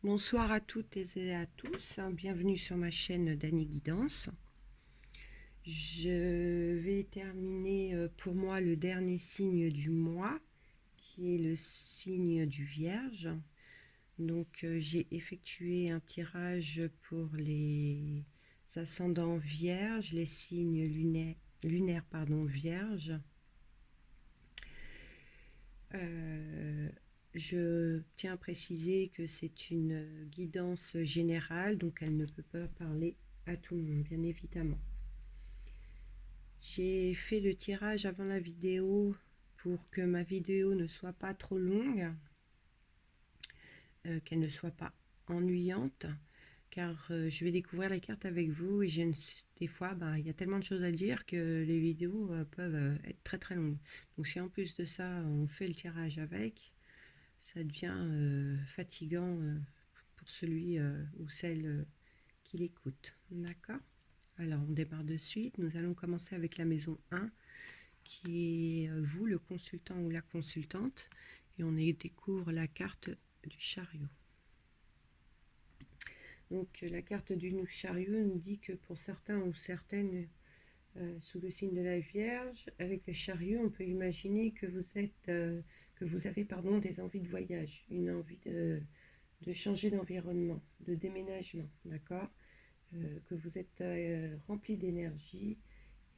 Bonsoir à toutes et à tous, bienvenue sur ma chaîne d'Annie Guidance. Je vais terminer pour moi le dernier signe du mois, qui est le signe du Vierge. Donc j'ai effectué un tirage pour les ascendants Vierges, les signes lunaires Vierges. Je tiens à préciser que c'est une guidance générale, donc elle ne peut pas parler à tout le monde, bien évidemment. J'ai fait le tirage avant la vidéo pour que ma vidéo ne soit pas trop longue, qu'elle ne soit pas ennuyante, car je vais découvrir les cartes avec vous et des fois, il y a tellement de choses à dire que les vidéos peuvent être très très longues. Donc si en plus de ça, on fait le tirage avec, ça devient fatigant pour celui ou celle qui l'écoute. D'accord? Alors, on démarre de suite. Nous allons commencer avec la maison 1, qui est vous, le consultant ou la consultante. Et on découvre la carte du chariot. Donc, la carte du chariot nous dit que pour certains ou certaines, sous le signe de la Vierge, avec le chariot, on peut imaginer que vous avez des envies de voyage, une envie de changer d'environnement, de déménagement, d'accord, que vous êtes rempli d'énergie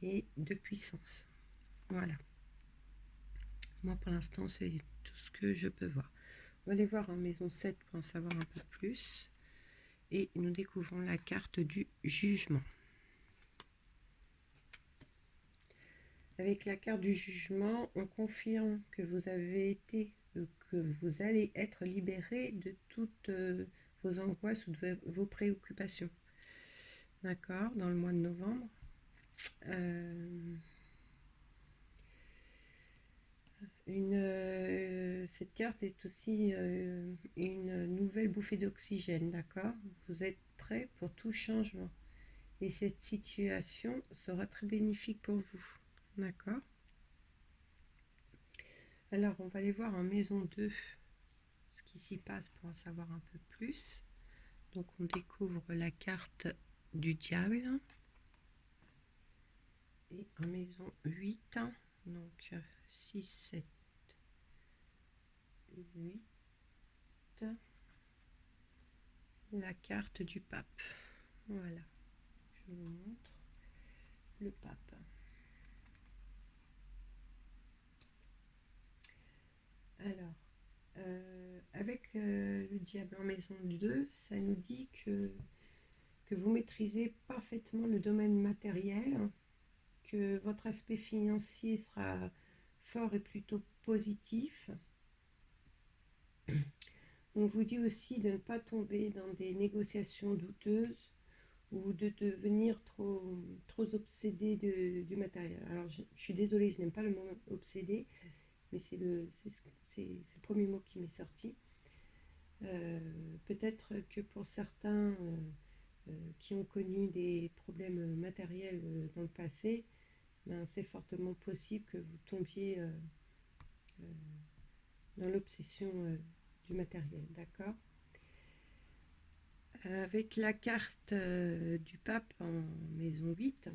et de puissance. Voilà. Moi, pour l'instant, c'est tout ce que je peux voir. On va aller voir en maison 7 pour en savoir un peu plus. Et nous découvrons la carte du jugement. Avec la carte du jugement, on confirme que vous avez été, que vous allez être libéré de toutes vos angoisses ou de vos préoccupations. D'accord, dans le mois de novembre. Cette carte est aussi une nouvelle bouffée d'oxygène, d'accord? Vous êtes prêt pour tout changement. Et cette situation sera très bénéfique pour vous, d'accord? Alors, on va aller voir en maison 2 ce qui s'y passe pour en savoir un peu plus. Donc, on découvre la carte du diable. Et en maison 8, donc 6, 7, 8, la carte du pape. Voilà, je vous montre le pape. Alors, avec le diable en maison 2, ça nous dit que vous maîtrisez parfaitement le domaine matériel, que votre aspect financier sera fort et plutôt positif. On vous dit aussi de ne pas tomber dans des négociations douteuses ou de devenir trop obsédé du matériel. Alors, je suis désolée, je n'aime pas le mot obsédé, mais c'est le premier mot qui m'est sorti. Peut-être que pour certains qui ont connu des problèmes matériels dans le passé, c'est fortement possible que vous tombiez dans l'obsession du matériel, d'accord? Avec la carte du pape en maison 8,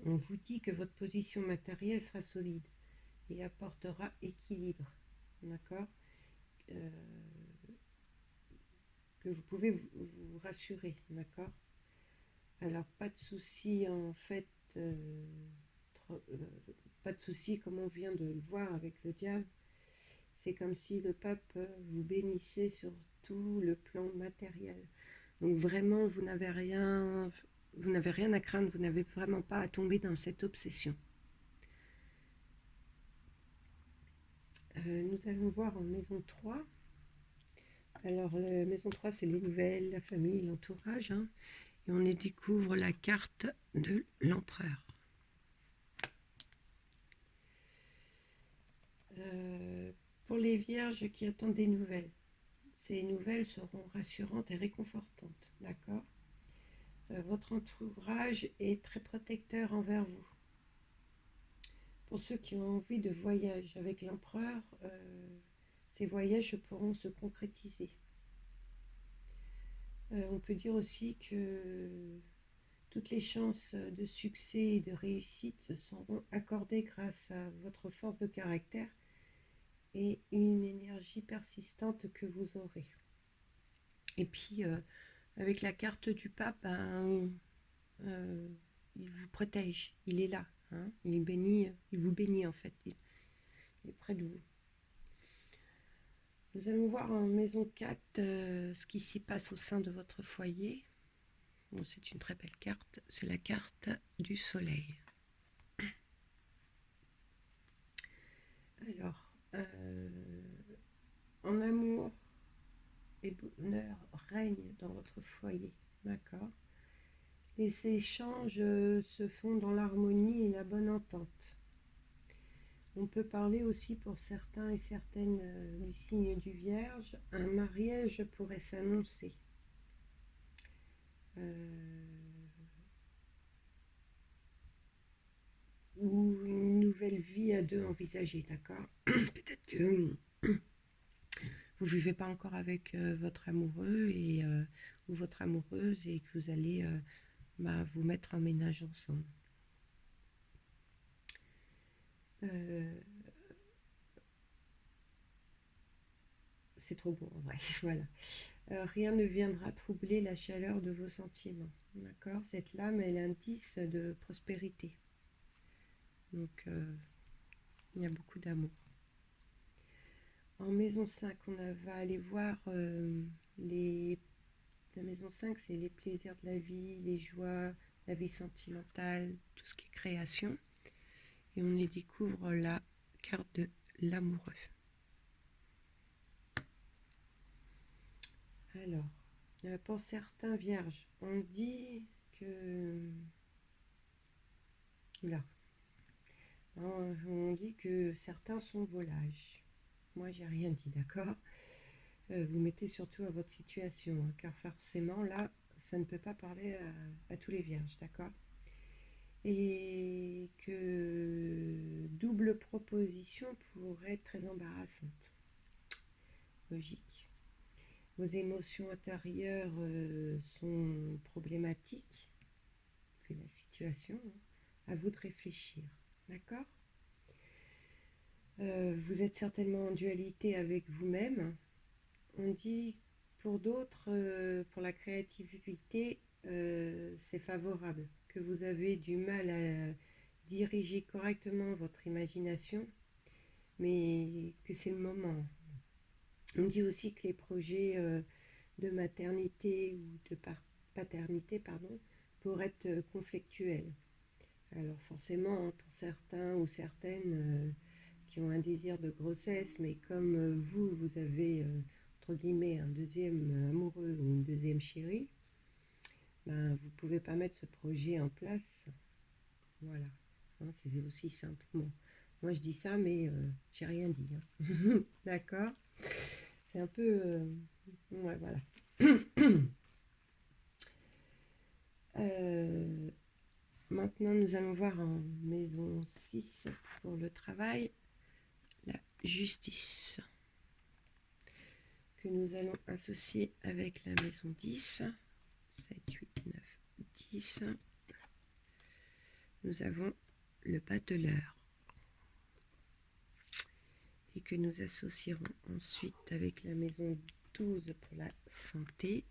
on vous dit que votre position matérielle sera solide et apportera équilibre, d'accord? Que vous pouvez vous rassurer, d'accord? Alors, pas de souci en fait, pas de souci comme on vient de le voir avec le diable. C'est comme si le pape vous bénissait sur tout le plan matériel. Donc vraiment, vous n'avez rien à craindre, vous n'avez vraiment pas à tomber dans cette obsession. Nous allons voir en maison 3. Alors, la maison 3, c'est les nouvelles, la famille, l'entourage. Et on y découvre la carte de l'empereur. Pour les vierges qui attendent des nouvelles, ces nouvelles seront rassurantes et réconfortantes, d'accord? Votre entourage est très protecteur envers vous. Pour ceux qui ont envie de voyage avec l'empereur, ces voyages pourront se concrétiser. On peut dire aussi que toutes les chances de succès et de réussite seront accordées grâce à votre force de caractère et une énergie persistante que vous aurez. Et puis, avec la carte du pape, euh, il vous protège, il est là, hein, il vous bénit en fait, il est près de vous. Nous allons voir en maison 4 ce qui s'y passe au sein de votre foyer. Bon, c'est une très belle carte, c'est la carte du soleil. Alors, en amour et bonheur règnent dans votre foyer, d'accord? Les échanges se font dans l'harmonie et la bonne entente. On peut parler aussi pour certains et certaines du signe du Vierge, un mariage pourrait s'annoncer. Ou une nouvelle vie à deux envisagée, d'accord? Peut-être que vous ne vivez pas encore avec votre amoureux ou votre amoureuse et que vous allez vous mettre en ménage ensemble. C'est trop beau en vrai, voilà. Rien ne viendra troubler la chaleur de vos sentiments, d'accord? Cette lame est l'indice de prospérité. Donc, il y a beaucoup d'amour. En maison 5, va aller voir la maison 5, c'est les plaisirs de la vie, les joies, la vie sentimentale, tout ce qui est création. Et on y découvre la carte de l'amoureux. Alors, pour certains vierges, on dit que... Là. On dit que certains sont volages. Moi, j'ai rien dit, d'accord? Vous mettez surtout à votre situation, hein, car forcément, là, ça ne peut pas parler à tous les vierges, d'accord? Et que double proposition pourrait être très embarrassante. Logique. Vos émotions intérieures sont problématiques, vu la situation, hein. À vous de réfléchir, d'accord? Vous êtes certainement en dualité avec vous-même. On dit pour d'autres, pour la créativité, c'est favorable, que vous avez du mal à diriger correctement votre imagination, mais que c'est le moment. On dit aussi que les projets de maternité ou de paternité pourraient être conflictuels. Alors forcément, hein, pour certains ou certaines qui ont un désir de grossesse, mais comme vous avez entre guillemets un deuxième amoureux ou une deuxième chérie, ben, vous ne pouvez pas mettre ce projet en place. Voilà, hein, c'est aussi simple. Bon, moi je dis ça, mais j'ai rien dit, hein. D'accord? C'est un peu... ouais, voilà. Maintenant, nous allons voir en maison 6 pour le travail, la justice, que nous allons associer avec la maison 10, 7, 8, 9, 10. Nous avons le bateleur, et que nous associerons ensuite avec la maison 12 pour la santé,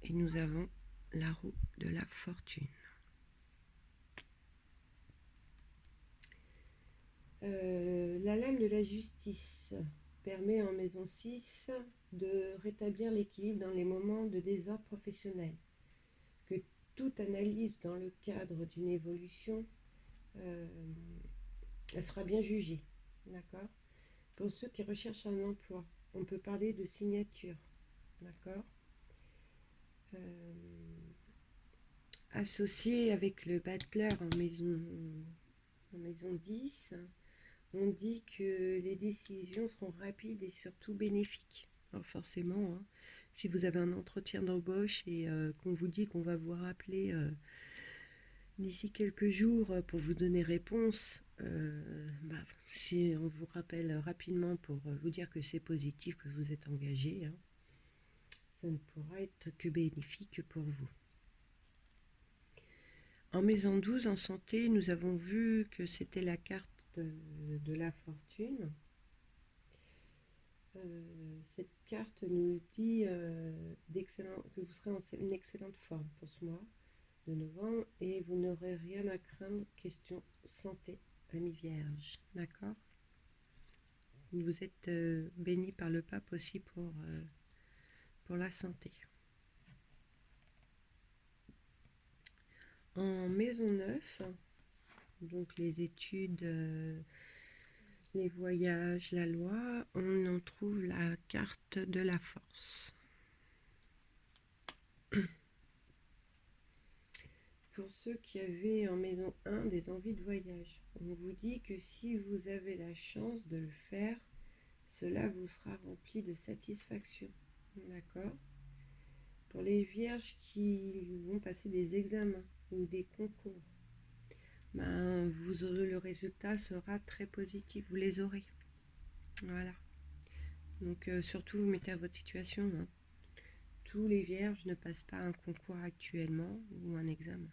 et nous avons la roue de la fortune. La lame de la justice permet en maison 6 de rétablir l'équilibre dans les moments de désordre professionnel, que toute analyse dans le cadre d'une évolution elle sera bien jugée, d'accord? Pour ceux qui recherchent un emploi, on peut parler de signature, d'accord? Associé avec le bateleur en maison 10, on dit que les décisions seront rapides et surtout bénéfiques. Alors forcément, hein, si vous avez un entretien d'embauche et qu'on vous dit qu'on va vous rappeler d'ici quelques jours pour vous donner réponse, si on vous rappelle rapidement pour vous dire que c'est positif, que vous êtes engagé, hein, ça ne pourra être que bénéfique pour vous. En maison 12, en santé, nous avons vu que c'était la carte de la fortune. Cette carte nous dit que vous serez en une excellente forme pour ce mois de novembre et vous n'aurez rien à craindre question santé, ami vierge. D'accord? Vous êtes béni par le pape aussi pour la santé. En maison 9, donc les études, les voyages, la loi, on en trouve la carte de la force. Pour ceux qui avaient en maison 1 des envies de voyage, on vous dit que si vous avez la chance de le faire, cela vous sera rempli de satisfaction. D'accord? Pour les vierges qui vont passer des examens ou des concours, le résultat sera très positif, vous les aurez. Voilà. Donc surtout vous mettez à votre situation. Hein. Tous les vierges ne passent pas un concours actuellement ou un examen.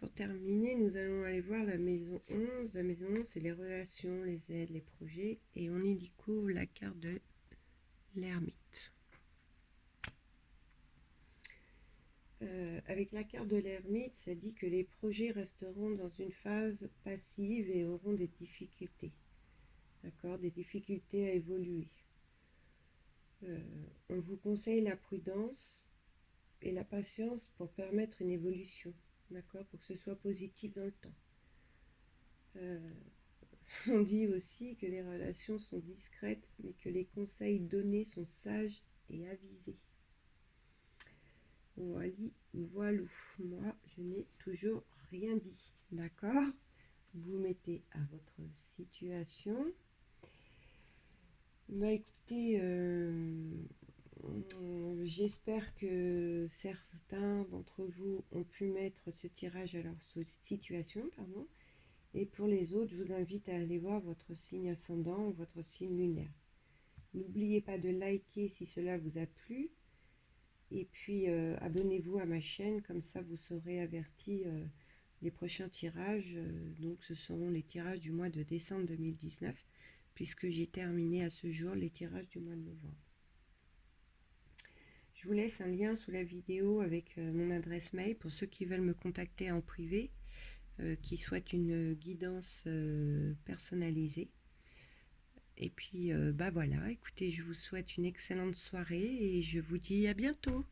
Pour terminer, nous allons aller voir la maison 11. La maison 11, c'est les relations, les aides, les projets. Et on y découvre la carte de l'ermite. Avec la carte de l'ermite, ça dit que les projets resteront dans une phase passive et auront des difficultés. D'accord? Des difficultés à évoluer. On vous conseille la prudence et la patience pour permettre une évolution. D'accord? Pour que ce soit positif dans le temps. On dit aussi que les relations sont discrètes, mais que les conseils donnés sont sages et avisés. Voilà. Moi, je n'ai toujours rien dit. D'accord? Vous mettez à votre situation. Écoutez, j'espère que certains d'entre vous ont pu mettre ce tirage à leur situation, pardon. Et pour les autres, je vous invite à aller voir votre signe ascendant ou votre signe lunaire. N'oubliez pas de liker si cela vous a plu. Et puis abonnez-vous à ma chaîne, comme ça vous serez averti des prochains tirages. Donc ce seront les tirages du mois de décembre 2019, puisque j'ai terminé à ce jour les tirages du mois de novembre. Je vous laisse un lien sous la vidéo avec mon adresse mail pour ceux qui veulent me contacter en privé, qui souhaitent une guidance personnalisée. Et puis voilà, écoutez, je vous souhaite une excellente soirée et je vous dis à bientôt.